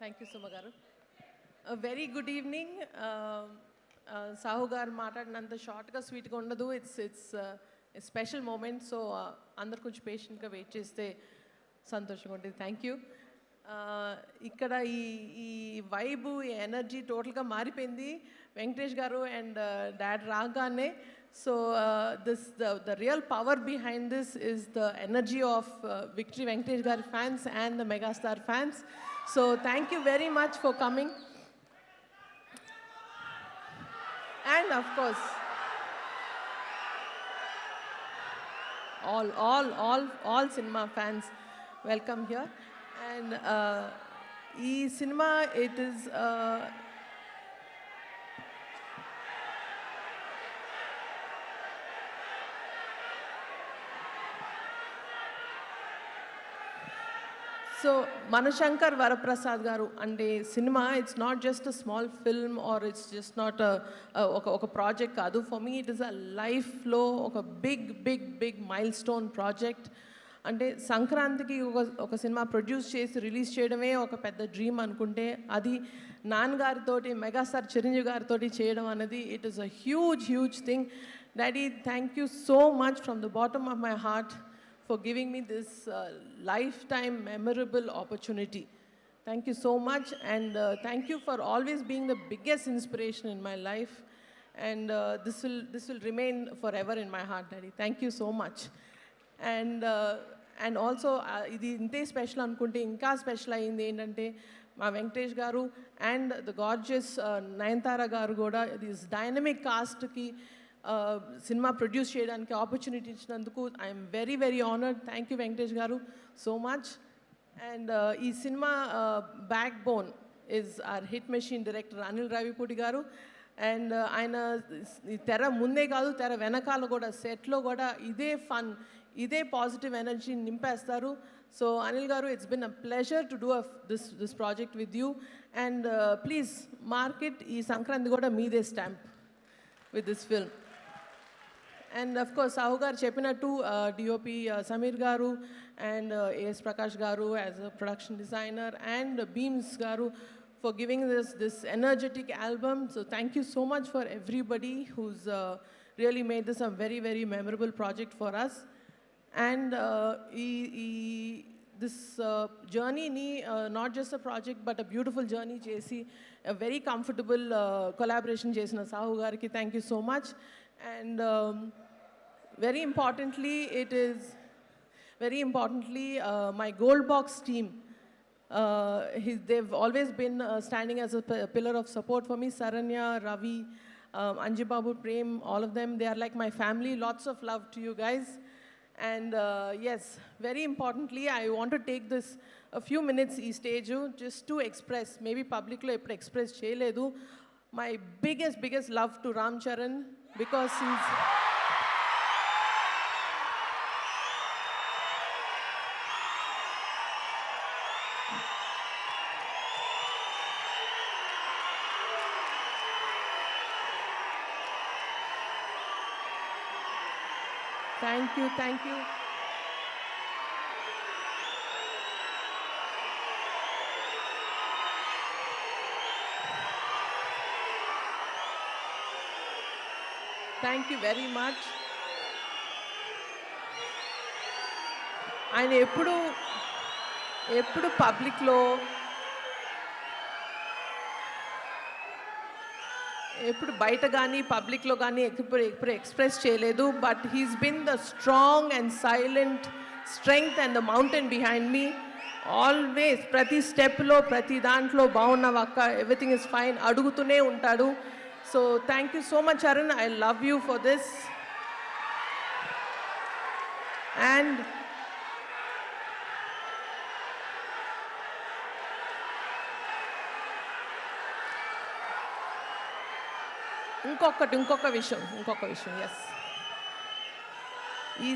Thank you, Suma garu. A very good evening. Sahu garu maatladinanta short ga sweet ga undadu. It's a special moment. So andaru konచెం patient ga wait cheste సంతోషంగా ఉంటుంది. Thank you. ఇక్కడ ఈ vibe ఈ energy టోటల్గా మారిపోయింది Venkatesh garu and dad రాగానే. So the real power behind this is the energy of victory Venkatesh గారి fans and the megastar fans. So thank you very much for coming. And of course all cinema fans, welcome here. And ee cinema, it is so Manashankar Varaprasad garu ante cinema, it's not just a small film or it's just not a project kadu. For me it is a life flow, oka big milestone project. అంటే సంక్రాంతికి ఒక cinema produce చేసి release చేయడమే ఒక పెద్ద dream అనుకుంటే అది నాన్నగారితోటి megastar Chiranjeevi గారితో చేయడం అనేది it is a huge thing. Daddy, thank you so much from the bottom of my heart for giving me this lifetime memorable opportunity. Thank you so much, and thank you for always being the biggest inspiration in my life, and this will remain forever in my heart, Daddy. Thank you so much. And also ఇది ఇంతే special అనుకుంటే ఇంకా special అయింది ఏంటంటే మా Venkatesh garu and the gorgeous Nayanthara garu కూడా this dynamic కాస్ట్కి సినిమా ప్రొడ్యూస్ చేయడానికి ఆపర్చునిటీ ఇచ్చినందుకు I'm very honoured. Thank you Venkatesh garu so much. And ఈ సినిమా backbone is our hit machine director Anil Ravipudi garu. And ఆయన తెర ముందే కాదు, తెర వెనకాల కూడా సెట్లో కూడా ఇదే ఫన్, ఇదే పాజిటివ్ ఎనర్జీ నింపేస్తారు. So Anil garu, it's been a pleasure to do this project with you. And please market ఈ సంక్రాంతి కూడా మీదే stamp with this film. And of course Sahu garu చెప్పినట్టు DOP Sameer garu and AS Prakash garu as a production designer and Bheems garu for giving this energetic album. So thank you so much for everybody who's really made this a very memorable project for us. And this journey ni not just a project but a beautiful journey chesi a very comfortable collaboration chesina Sahu gariki thank you so much. And very importantly my Gold Box team, they've always been standing as a pillar of support for me. Saranya, Ravi, Anji Babu, Prem, all of them, they are like my family. Lots of love to you guys. And yes, very importantly, I want to take this a few minutes ee stage just to express, maybe public lo eppudu express cheyaledu, my biggest love to Ram Charan, because he's Thank you. Thank you very much. ఆయన ఎప్పుడు పబ్లిక్లో ఎప్పుడు బయట కానీ పబ్లిక్లో కానీ ఎప్పుడు express చేయలేదు. But he's been the strong and silent strength and the mountain behind me. Always ప్రతి స్టెప్లో ప్రతి దాంట్లో బాగున్నావు అక్క, ఎవ్రీథింగ్ ఇస్ ఫైన్ అడుగుతూనే ఉంటాడు. So thank you so much Arun, I love you for this. And ఇంకొక విషయం ఎస్, ఈ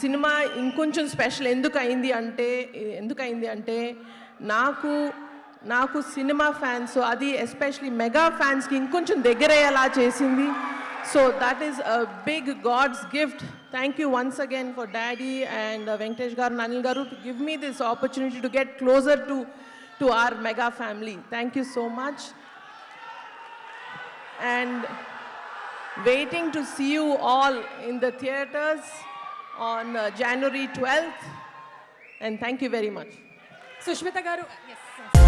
సినిమా ఇంకొంచెం స్పెషల్ ఎందుకు అయింది అంటే నాకు సినిమా ఫ్యాన్స్, అది ఎస్పెషలీ మెగా ఫ్యాన్స్కి ఇంకొంచెం దగ్గరయ్యేలా చేసింది. So that is a big god's gift. Thank you once again for daddy and Venkatesh garu, Anil garu, to give me this opportunity to get closer to to our mega family. Thank you so much. And waiting to see you all in the theaters on January 12th. And thank you very much. Sushmita గారు, yes.